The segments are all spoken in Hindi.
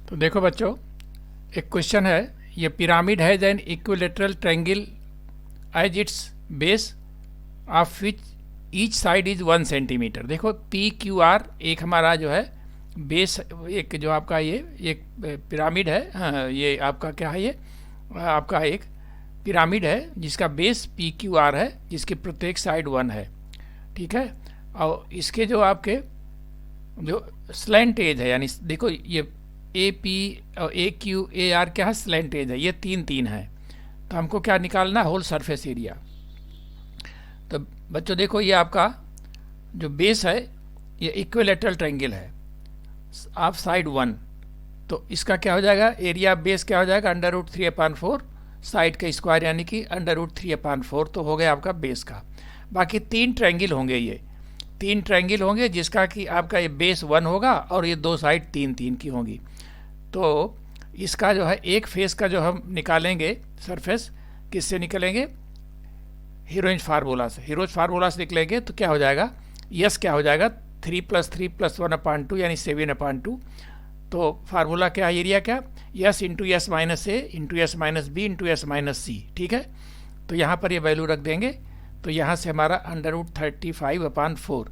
तो देखो बच्चों, एक क्वेश्चन है। ये पिरामिड है an equilateral triangle as its base of which each side is 1 centimetre. देखो पी क्यू आर एक हमारा जो है बेस, एक जो आपका ये एक पिरामिड है। हाँ, ये आपका क्या है, ये आपका एक पिरामिड है जिसका बेस पी क्यू आर है, जिसकी प्रत्येक साइड 1 है। ठीक है। और इसके जो आपके जो स्लैंट एज है, यानी देखो ये ए पी और ए क्यू ए आर क्या है, स्लैंट एज है, ये 3 3 है। तो हमको क्या निकालना, होल सरफेस एरिया। तो बच्चों देखो, ये आपका जो बेस है ये इक्विलेटरल ट्रायंगल है ऑफ साइड 1। तो इसका क्या हो जाएगा, एरिया बेस क्या हो जाएगा, √3/4 साइड का स्क्वायर, यानी कि √3/4। तो हो गया आपका बेस का। बाकी 3 ट्रायंगल होंगे, ये 3 ट्रायंगल होंगे जिसका कि आपका ये बेस 1 होगा और ये 2 साइड 3 3 की होंगी। तो इसका जो है एक फेस का जो हम निकालेंगे सरफेस, किससे निकलेंगे, हीरोइंस फार्मूला से। हीरोइंस फार्मूला से निकलेंगे तो क्या हो जाएगा, यस क्या हो जाएगा, 3 + 3 + 1/2 यानी 7/2। तो फार्मूला क्या है, एरिया क्या, s into s minus a into s minus b into s minus c. ठीक है। तो यहाँ पर ये वैल्यू रख देंगे। तो यहाँ से हमारा √35/4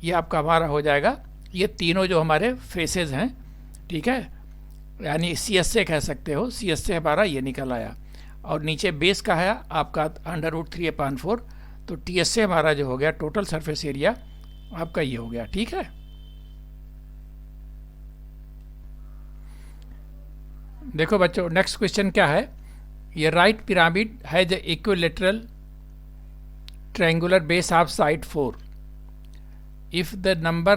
ये आपका हमारा हो जाएगा। ये तीनों जो हमारे फेसेस हैं, ठीक है, यानी सी एस से कह सकते हो, सी एस से हमारा ये निकल आया। और नीचे बेस का है आपका √3/4। तो टी एस से हमारा जो हो गया टोटल सरफेस एरिया आपका ये हो गया। ठीक है। देखो बच्चों, नेक्स्ट क्वेश्चन क्या है, ये right pyramid has a equilateral triangular base of side 4 if the number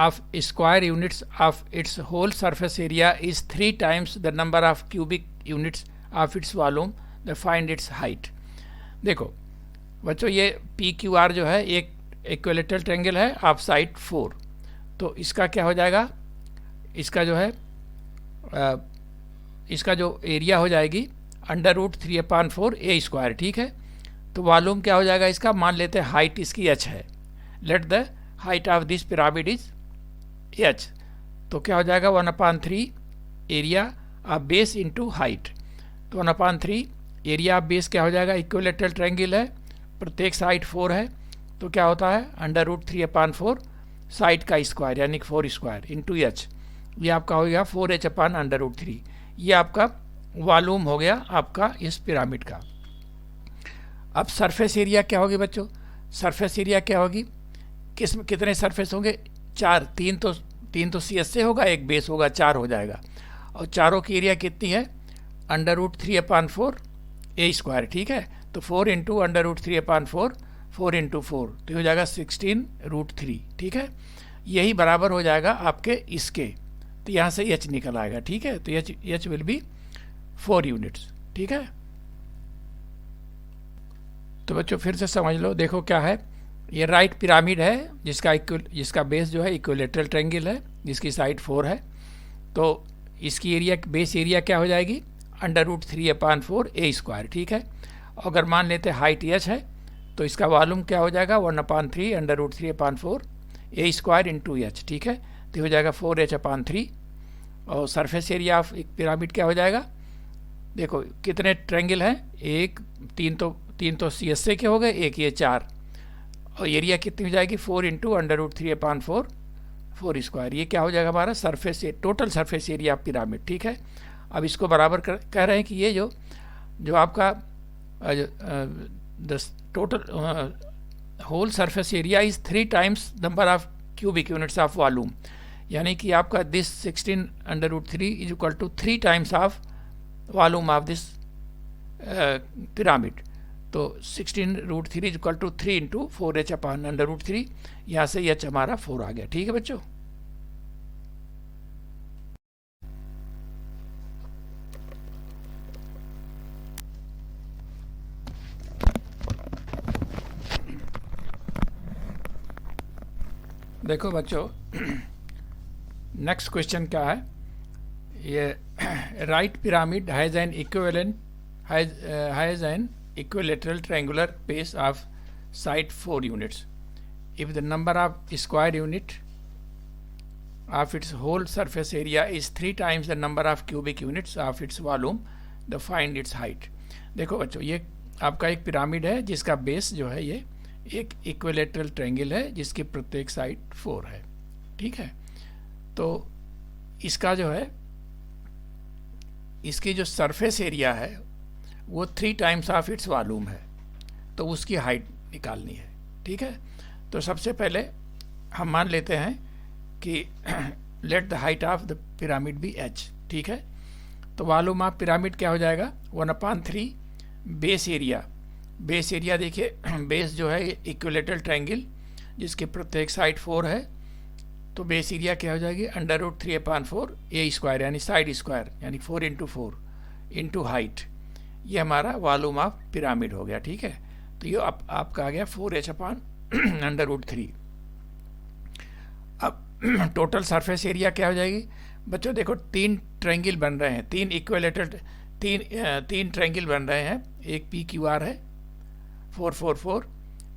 of square units of its whole surface area is 3 times the number of cubic units of its volume, then find its height। देखो बच्चों, ये पी क्यू आर जो है एक इक्विलेटरल ट्रायंगल है ऑफ साइड 4। तो इसका क्या हो जाएगा, इसका जो है इसका जो एरिया हो जाएगी √3/4 ए स्क्वायर। ठीक है। तो वॉल्यूम क्या हो जाएगा इसका, मान लेते हैं हाइट इसकी h है, late the height of this pyramid is h। तो क्या हो जाएगा 1/3 area of base into height. तो 1/3 एरिया ऑफ बेस क्या हो जाएगा, इक्विलेटरल ट्रायंगल है, प्रत्येक साइड 4 है। तो क्या होता है √3/4 साइड का स्क्वायर यानी 4 स्क्वायर इंटू h। ये आपका हो गया 4h/√3। ये आपका वॉल्यूम हो गया आपका इस पिरामिड का। अब सरफेस एरिया क्या होगी बच्चों, सरफेस एरिया क्या होगी, कितने सरफेस होंगे, 4। 3 तो सी एस से होगा, एक बेस होगा, 4 हो जाएगा। और चारों की एरिया कितनी है, √3/4 ए स्क्वायर। ठीक है। तो 4 इंटू √3/4, 4 इंटू 4, तो हो जाएगा 16√3। ठीक है। यही बराबर हो जाएगा आपके इसके। तो यहाँ से एच निकल आएगा। ठीक है। तो एच विल बी 4 यूनिट्स। ठीक है। तो बच्चों फिर से समझ लो, देखो क्या है, ये राइट पिरामिड है जिसका बेस जो है इक्विलेटरल ट्रायंगल है, जिसकी साइड 4 है। तो इसकी एरिया, बेस एरिया क्या हो जाएगी √3/4 ए स्क्वायर। ठीक है। अगर मान लेते हाइट एच है तो इसका वॉल्यूम क्या हो जाएगा 1/3 √3/4 ए स्क्वायर इंटू एच। ठीक है। तो हो जाएगा 4h/3। और सरफेस एरिया ऑफ एक पिरामिड क्या हो जाएगा, देखो कितने ट्रायंगल हैं, एक 3 तो सी एस से के हो गए, एक ये 4। और एरिया कितनी हो जाएगी 4 इंटू √3/4 4 स्क्वायर। ये क्या हो जाएगा हमारा surface, total surface area of pyramid. ठीक है। अब इसको बराबर कह रहे हैं कि ये जो आपका total whole surface area is 3 times number of cubic units of volume, यानी कि आपका this 16√3 is equal to 3 times of volume of this pyramid. तो 16√3 is equal to 3 into 4h/√3। यहाँ से h हमारा 4 आ गया। ठीक है बच्चों। देखो बच्चों, नेक्स्ट क्वेश्चन क्या है, ये right pyramid has an equivalent has an equilateral triangular base of side 4 units if the number of square unit of its whole surface area is 3 times the number of cubic units of its volume, the find its height। देखो बच्चों, ये आपका एक पिरामिड है जिसका बेस जो है ये एक इक्विलेटरल ट्रायंगल है जिसकी प्रत्येक साइड 4 है। ठीक है, तो इसका जो है इसकी जो सरफेस एरिया है वो 3 टाइम्स ऑफ इट्स वॉल्यूम है, तो उसकी हाइट निकालनी है। ठीक है, तो सबसे पहले हम मान लेते हैं कि let the height of the pyramid be h। ठीक है, तो वॉल्यूम ऑफ पिरामिड क्या हो जाएगा 1/3 बेस एरिया। बेस एरिया देखिए, बेस जो है इक्विलेटरल ट्रायंगल जिसके प्रत्येक साइड 4 है, तो बेस एरिया क्या हो जाएगी √3/4 ए स्क्वायर यानी साइड स्क्वायर यानी 4 × 4 इंटू हाइट। ये हमारा वॉल्यूम ऑफ पिरामिड हो गया। ठीक है, तो ये आपका आ गया 4h/√3। अब टोटल सरफेस एरिया क्या हो जाएगी बच्चों, देखो 3 ट्रायंगल बन रहे हैं, 3 इक्विलेटरल तीन ट्रायंगल बन रहे हैं, एक PQR है 444।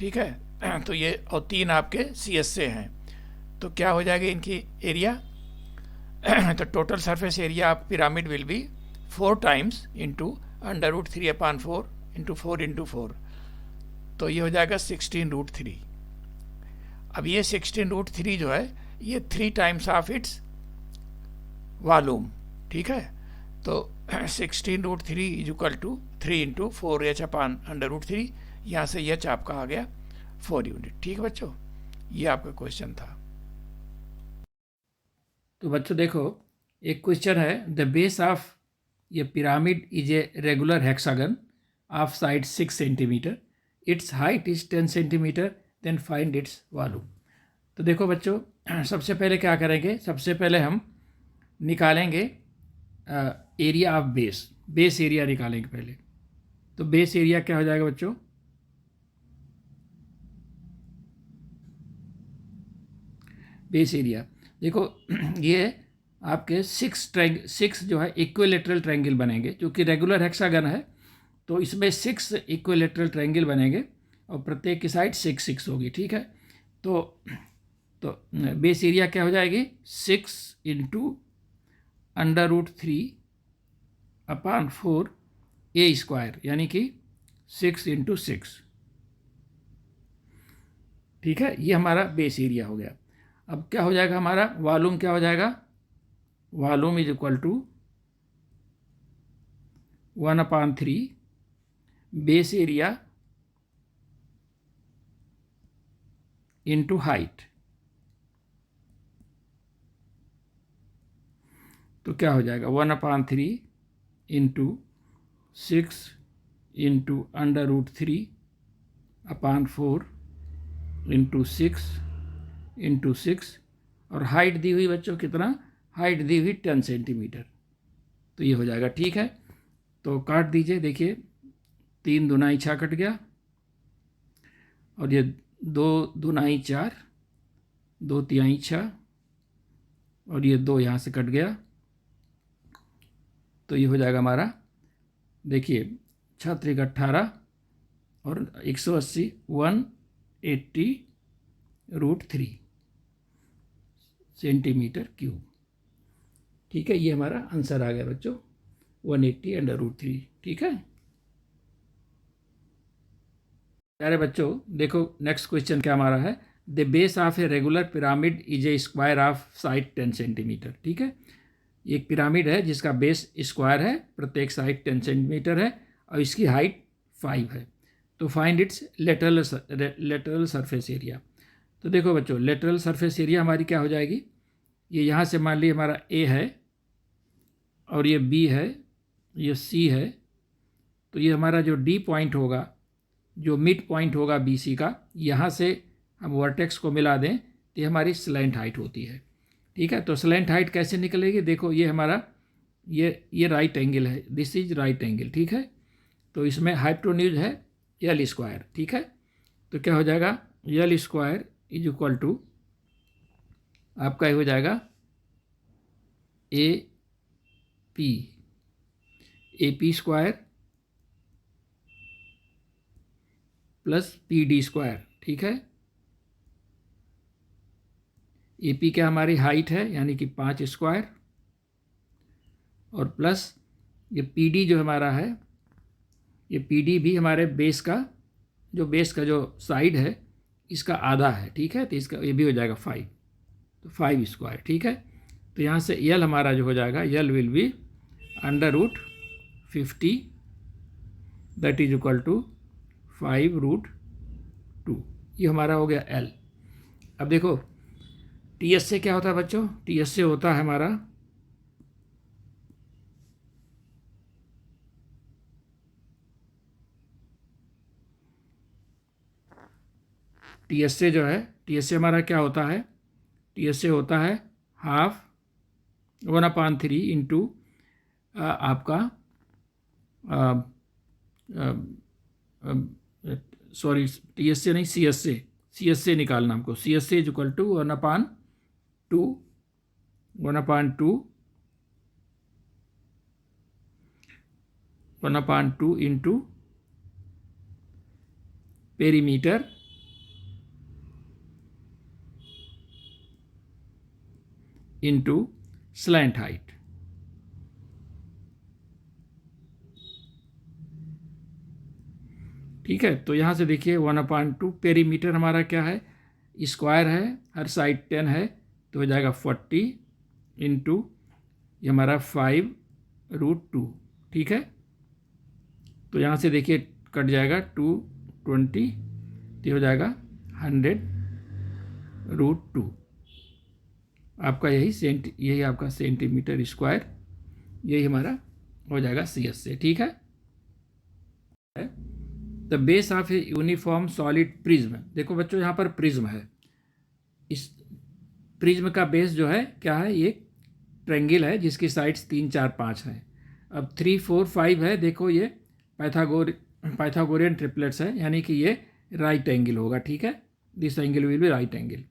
ठीक है, तो ये और 3 आपके CS से हैं, तो क्या हो जाएगी इनकी एरिया तो total surface area of pyramid will be 4 times into √3/4 into 4 × 4, तो ये हो जाएगा 16√3। अब ये 16√3 जो है ये 3 टाइम्स ऑफ इट्स वॉल्यूम। ठीक है, तो 16√3 इज इक्वल टू 3 × 4h/√3, यहाँ से h आपका आ गया 4 यूनिट। ठीक है बच्चों, ये आपका क्वेश्चन था। तो बच्चों देखो, एक क्वेश्चन है, द बेस ऑफ ये pyramid is a regular hexagon of side 6 centimetre, its height is 10 centimetre, then find its volume. तो देखो बच्चों, सबसे पहले क्या करेंगे, सबसे पहले हम निकालेंगे एरिया ऑफ बेस एरिया निकालेंगे पहले। तो बेस एरिया क्या हो जाएगा बच्चों, बेस एरिया देखो ये आपके 6 जो है इक्विलेटरल ट्रायंगल बनेंगे, क्योंकि रेगुलर हेक्सागन है तो इसमें 6 इक्विलेटरल ट्रायंगल बनेंगे और प्रत्येक की साइड 6 होगी। ठीक है, तो बेस एरिया क्या हो जाएगी 6 × √3/4 ए स्क्वायर यानी कि 6 × 6। ठीक है, ये हमारा बेस एरिया हो गया। अब क्या हो जाएगा हमारा वॉल्यूम, क्या हो जाएगा volume is equal to 1/3 base area into height. तो क्या हो जाएगा 1/3 इंटू 6 इंटू √3/4 इंटू 6 इंटू 6, और हाइट दी हुई बच्चों कितना, हाइट दी हुई 10 सेंटीमीटर, तो ये हो जाएगा। ठीक है, तो काट दीजिए, देखिए 3 दूनाई 6 कट गया, और ये 2 दूनाई 4, 2 तिहाई 6, और ये 2 यहाँ से कट गया, तो ये हो जाएगा हमारा, देखिए 6 × 18 और 180 180√3 सेंटीमीटर क्यूब। ठीक है, ये हमारा आंसर आ गया बच्चों 180√3। ठीक है प्यारे बच्चों, देखो नेक्स्ट क्वेश्चन क्या हमारा है, the base of a regular pyramid is A square of side 10 centimetre. ठीक है, एक पिरामिड है जिसका बेस स्क्वायर है, प्रत्येक साइड 10 सेंटीमीटर है और इसकी हाइट 5 है, तो find its lateral surface area. तो देखो बच्चों, लेटरल सरफेस एरिया हमारी क्या हो जाएगी, ये यहाँ से मान लीजिए हमारा A है और ये B है, ये C है, तो ये हमारा जो D पॉइंट होगा, जो मिड पॉइंट होगा BC का, यहाँ से हम वर्टेक्स को मिला दें तो ये हमारी स्लैंट हाइट होती है। ठीक है, तो स्लैंट हाइट कैसे निकलेगी, देखो ये हमारा ये राइट एंगल है, दिस इज राइट एंगल। ठीक है, तो इसमें हाइपोटेन्यूज है L स्क्वायर। ठीक है, तो क्या हो जाएगा L square is equal to आपका हो जाएगा AP square plus PD square. ठीक है, AP क्या हमारी हाइट है यानी कि 5 स्क्वायर, और प्लस ये PD जो हमारा है, ये PD भी हमारे बेस का जो साइड है इसका आधा है, ठीक है। तो इसका ये भी हो जाएगा 5, तो 5 स्क्वायर, ठीक है। तो यहाँ से L हमारा जो हो जाएगा, L will be √50, that is equal to 5√2। ये हमारा हो गया L। अब देखो TS से क्या होता है बच्चों, TS से होता है हमारा TS से जो है, TS से हमारा क्या होता है, TS से होता है 1/3 इंटू आपका सॉरी TS से नहीं, CS से निकालना हमको। CS से is equal to 1/2 into perimeter into slant height. ठीक है, तो यहाँ से देखिए 1/2 पेरीमीटर हमारा क्या है, स्क्वायर है, हर साइड 10 है, तो हो जाएगा 40 इंटू ये हमारा 5√2, ठीक है। तो यहाँ से देखिए कट जाएगा 220, तो हो जाएगा 100√2। आपका यही आपका सेंटीमीटर स्क्वायर, यही हमारा हो जाएगा CS से, ठीक है। The base of a uniform solid prism, देखो बच्चों यहाँ पर प्रिज्म है, इस प्रिज्म का बेस जो है क्या है, ये ट्रायंगल है जिसकी साइड्स 3, 4, 5 हैं। अब 3, 4, 5 है, देखो ये पाइथागोरियन ट्रिपलेट्स है, यानी कि ये राइट एंगल होगा, ठीक है। This angle will be right angle.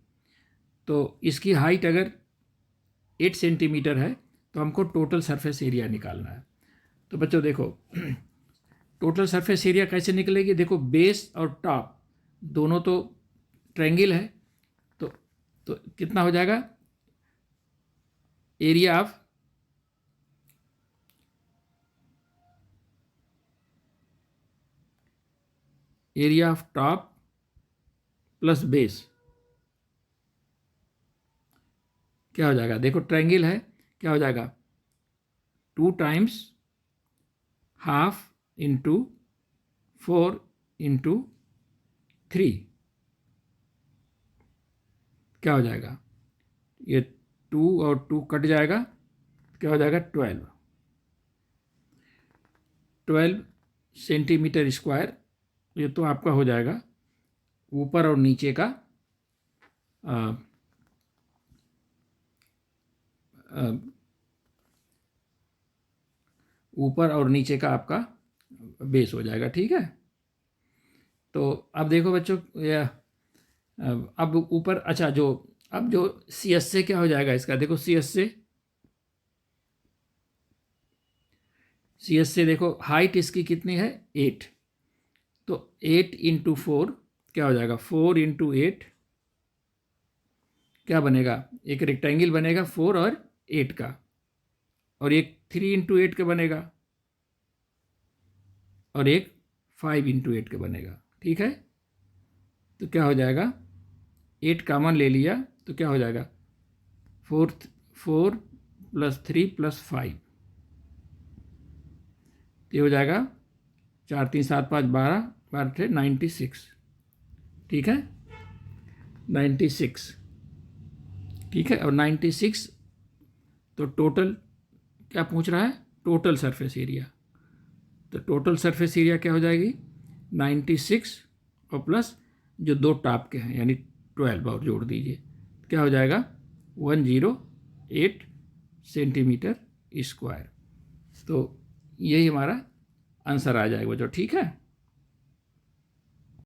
तो इसकी हाइट अगर 8 सेंटीमीटर है तो हमको टोटल सरफेस एरिया निकालना है। तो बच्चों देखो टोटल सरफेस एरिया कैसे निकलेगी, देखो बेस और टॉप दोनों तो ट्रायंगल है, तो कितना हो जाएगा, area of top plus base क्या हो जाएगा, देखो ट्रायंगल है, क्या हो जाएगा 2 टाइम्स हाफ इंटू 4 इंटू 3, क्या हो जाएगा, ये 2 और 2 कट जाएगा, क्या हो जाएगा 12 सेंटीमीटर स्क्वायर। ये तो आपका हो जाएगा ऊपर और नीचे का ऊपर और नीचे का आपका बेस हो जाएगा, ठीक है। तो अब देखो बच्चों अब ऊपर, अच्छा अब जो CS से क्या हो जाएगा इसका, देखो CS से देखो हाइट इसकी कितनी है 8, तो 8 इंटू 4 क्या हो जाएगा, 4 इंटू 8 क्या बनेगा, एक रेक्टेंगल बनेगा 4 और 8 का, और एक 3 इंटू 8 का बनेगा, और एक 5 इंटू 8 का बनेगा, ठीक है। तो क्या हो जाएगा, 8 कॉमन ले लिया तो क्या हो जाएगा 4 + 3 + 5, ये हो जाएगा 4, 3, 7, 5, 12, 12 96, ठीक है 96, ठीक है। और 96 तो टोटल क्या पूछ रहा है, टोटल सरफेस एरिया, तो टोटल सरफेस एरिया क्या हो जाएगी 96 और प्लस जो 2 टॉप के हैं यानी 12 और जोड़ दीजिए, क्या हो जाएगा 108 सेंटीमीटर स्क्वायर। तो यही हमारा आंसर आ जाएगा जो, ठीक है।